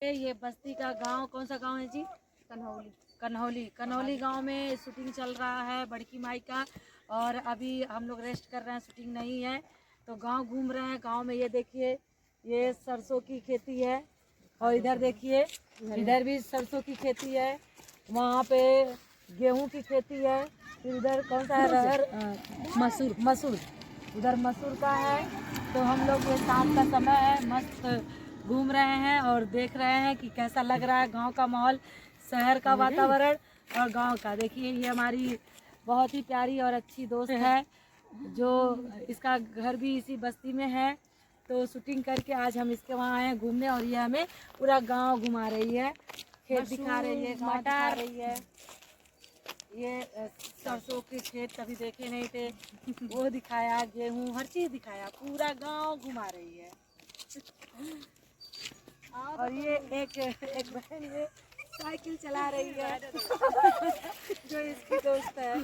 ये बस्ती का गांव, कौन सा गांव है जी? कन्हौली। कन्हौली गांव में शूटिंग चल रहा है बड़की माई का। और अभी हम लोग रेस्ट कर रहे हैं, शूटिंग नहीं है तो गांव घूम रहे हैं। गांव में ये देखिए, ये सरसों की खेती है और इधर देखिए, इधर भी सरसों की खेती है। वहाँ पे गेहूं की खेती है। फिर इधर कौन सा है? रहर, मसूर। उधर मसूर का है। तो हम लोग ये शाम का समय है, मस्त घूम रहे हैं और देख रहे हैं कि कैसा लग रहा है गांव का माहौल, शहर का वातावरण और गांव का। देखिए ये हमारी बहुत ही प्यारी और अच्छी दोस्त है, जो इसका घर भी इसी बस्ती में है। तो शूटिंग करके आज हम इसके वहाँ आए हैं घूमने और ये हमें पूरा गांव घुमा रही है, खेत दिखा रही है, गाँव दिखा रही है। ये सरसों के खेत कभी देखे नहीं थे, वो दिखाया, गेहूं, हर चीज दिखाया, पूरा गांव घुमा रही है। और ये एक बहन ये साइकिल चला रही है जो इसकी दोस्त है।